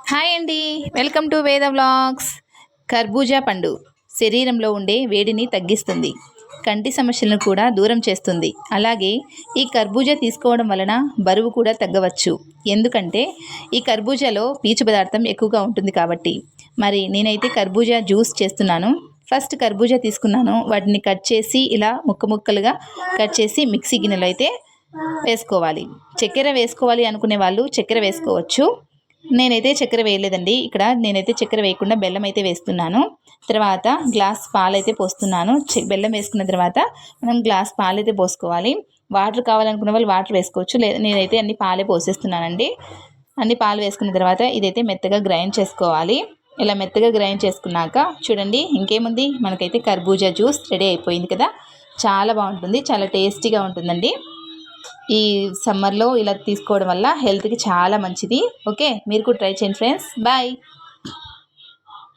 Hi అండి, welcome to వేద vlogs. కర్బూజా పండు శరీరంలో ఉండే వేడిని తగ్గిస్తుంది, కంటి సమస్యలను కూడా దూరం చేస్తుంది. అలాగే ఈ కర్బూజా తీసుకోవడం వలన బరువు కూడా తగ్గవచ్చు. ఎందుకంటే ఈ కర్బూజాలో పీచు పదార్థం ఎక్కువగా ఉంటుంది కాబట్టి. మరి నేనైతే కర్బూజా జ్యూస్ చేస్తున్నాను. ఫస్ట్ కర్బూజా తీసుకున్నాను, వాటిని కట్ చేసి ఇలా ముక్కలుగా కట్ చేసి మిక్సీ గిన్నెలో అయితే వేసుకోవాలి. చక్కెర వేసుకోవాలి అనుకునే వాళ్ళు చక్కెర వేసుకోవచ్చు. నేనైతే చక్కెర వేయలేదండి. ఇక్కడ నేనైతే చక్కెర వేయకుండా బెల్లం అయితే వేస్తున్నాను. తర్వాత గ్లాస్ పాలైతే పోస్తున్నాను. బెల్లం వేసుకున్న తర్వాత మనం గ్లాస్ పాలైతే పోసుకోవాలి. వాటర్ కావాలనుకున్న వాళ్ళు వాటర్ వేసుకోవచ్చు, లేదా నేనైతే అన్ని పాలే పోసేస్తున్నానండి. అన్ని పాలు వేసుకున్న తర్వాత ఇదైతే మెత్తగా గ్రైండ్ చేసుకోవాలి. ఇలా మెత్తగా గ్రైండ్ చేసుకున్నాక చూడండి, ఇంకేముంది, మనకైతే కర్బూజా జ్యూస్ రెడీ అయిపోయింది కదా. చాలా బాగుంటుంది, చాలా టేస్టీగా ఉంటుందండి. ఈ సమ్మర్లో ఇలా తీసుకోవడం వల్ల హెల్త్కి చాలా మంచిది. ఓకే, మీరు కూడా ట్రై చేయండి ఫ్రెండ్స్. బాయ్.